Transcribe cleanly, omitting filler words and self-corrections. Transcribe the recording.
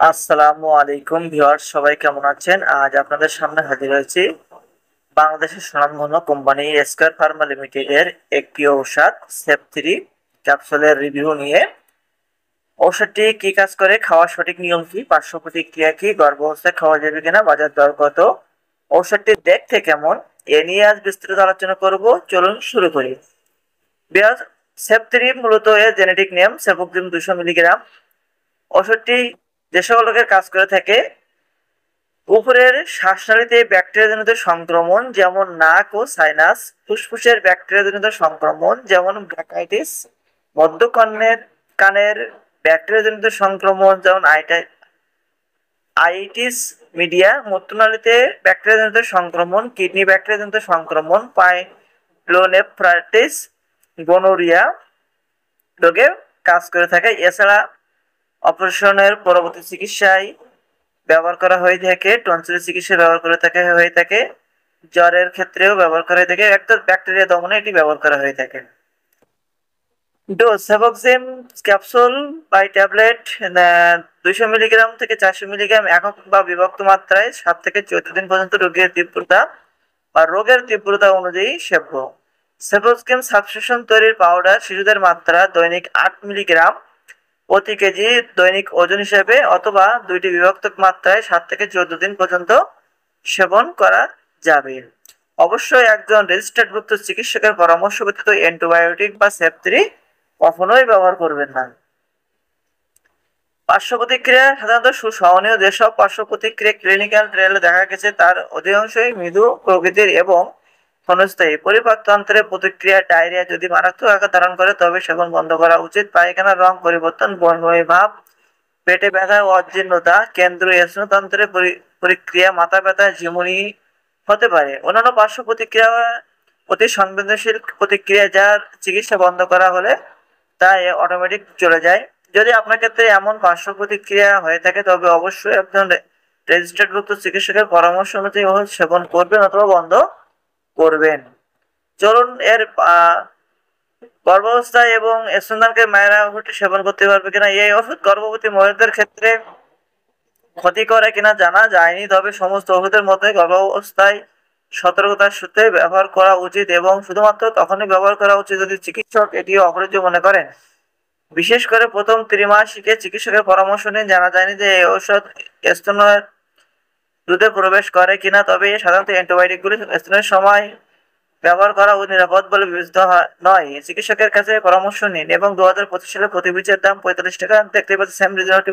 আসসালামু আলাইকুম ভিউয়ার্স, সবাই কেমন আছেন? আজ আপনাদের সামনে হাজির হয়েছি বাংলাদেশের স্বনামধন্য কোম্পানি স্কয়ার ফার্মা লিমিটেডের একটি ঔষধ সেপ 3 ক্যাপসুলের রিভিউ নিয়ে। ঔষধটি কি কাজ করে, খাওয়ার সঠিক নিয়ম কি, পার্শ্ব প্রতিক্রিয়া কি, গর্ভাবস্থায় খাওয়া যাবে কিনা, বাজার দর কত, ঔষধটি দেখতে কেমন, এ নিয়ে আজ বিস্তারিত আলোচনা করব। চলুন শুরু করি। ভিউয়ার্স, সেপ 3 মূলত এর জেনেটিক নেম সেফোক্সিম 200 মিলিগ্রাম। ওষুধটি যে সকল রোগের কাজ করে থাকে, উপরের শ্বাসনালীতে ব্যাকটেরিয়াজনিত সংক্রমণ যেমন নাক ও সাইনাস, ফুসফুসের ব্যাকটেরিয়াজনিত সংক্রমণ যেমন ব্রঙ্কাইটিস, মধ্যকানের কানের ব্যাকটেরিয়াজনিত সংক্রমণ যেমন আইটিস মিডিয়া, মূত্রনালীতে ব্যাকটেরিয়াজনিত সংক্রমণ, কিডনি ব্যাকটেরিয়াজনিত সংক্রমণ, পাইলোনেফ্রাইটিস, গোনোরিয়া রোগে কাজ করে থাকে। এছাড়া অপারেশনের পরবর্তী চিকিৎসায় ব্যবহার করা হয়ে থাকে, টনসিলের চিকিৎসায় ব্যবহার হয়ে থাকে, জ্বরের ক্ষেত্রেও ব্যবহার করা হয়ে থাকে, একদম ব্যাকটেরিয়া দমনে এটি ব্যবহার করা হয়ে থাকে। Dose cefoxim capsule by tablet 200 milligram থেকে 400 মিলিগ্রাম একক বা বিভক্ত মাত্রায় 7 থেকে 14 দিন পর্যন্ত রোগের তীব্রতা বা রোগের তীব্রতা অনুযায়ী সেব্য। সেফোক্সিম সাবস্টিটিউশন তৈরির পাউডার শিশুদের মাত্রা দৈনিক 8 মিলিগ্রাম প্রতি কেজি দৈনিক ওজন হিসেবে অথবা দুইটি বিভক্ত মাত্রায় 7 থেকে 14 দিন পর্যন্ত সেবন করা যাবে। অবশ্যই একজন রেজিস্টার্ডভুক্ত চিকিৎসকের পরামর্শ ব্যতীত অ্যান্টিবায়োটিক বা সেপ 3 কখনোই ব্যবহার করবেন না। পার্শ্ব প্রতিক্রিয়া সাধারণত সুসহনীয়। যেসব পার্শ্ব প্রতিক্রিয়া ক্লিনিক্যাল ট্রায়ালে দেখা গেছে তার অধিকাংশই মৃদু প্রকৃতির এবং ক্ষণস্থায়ী। পরিপাকতন্ত্রের প্রতিক্রিয়া ডায়রিয়া যদি মারাত্মক আকার ধারণ করে তবে সেবন বন্ধ করা উচিত। পায়খানার রং পরিবর্তন, বমি ভাব, পেটে ব্যথা ও অজীর্ণতা, কেন্দ্রীয় স্নায়ুতন্ত্রের প্রতিক্রিয়া, মাথা ব্যথা, ঝিমুনি হতে পারে। অন্যান্য পার্শ্ব প্রতিক্রিয়া অতি সংবেদনশীল প্রতিক্রিয়া যার চিকিৎসা বন্ধ করা হলে তা অটোমেটিক চলে যায়। যদি আপনার ক্ষেত্রে এমন পার্শ্ব প্রতিক্রিয়া হয়ে থাকে তবে অবশ্যই একজন রেজিস্টার্ডভুক্ত চিকিৎসকের পরামর্শ অনুযায়ী ওষুধ সেবন করবেন অথবা বন্ধ করবেন। চলুন এর গর্ভাবস্থায় এবং স্তনদানকারী মায়েরা ওষুধটি সেবন করতে পারবে কিনা। এই ওষুধ গর্ভবতী মহিলাদের ক্ষেত্রে ক্ষতি করে কিনা জানা যায়নি, তবে সমস্ত ওষুধের মধ্যে গর্ভাবস্থায় সতর্কতার সাথে ব্যবহার করা উচিত এবং শুধুমাত্র তখনই ব্যবহার করা উচিত যদি চিকিৎসক এটি অপরিহার্য মনে করেন। বিশেষ করে প্রথম ত্রিমাসিকে চিকিৎসকের পরামর্শ নিয়ে জানা যায়নি যে এই ঔষধ স্তনের দুধে প্রবেশ করে কিনা, তবে সাধারণত অ্যান্টিবায়োটিকগুলি স্তনের সময় ব্যবহার করা নিরাপদ বলে বিবেচিত নয়। চিকিৎসকের কাছে পরামর্শ নিন এবং 2025 সালে প্রতি বীজের দাম 45 টাকা। দেখতে পাচ্ছি সেম রিজনেবল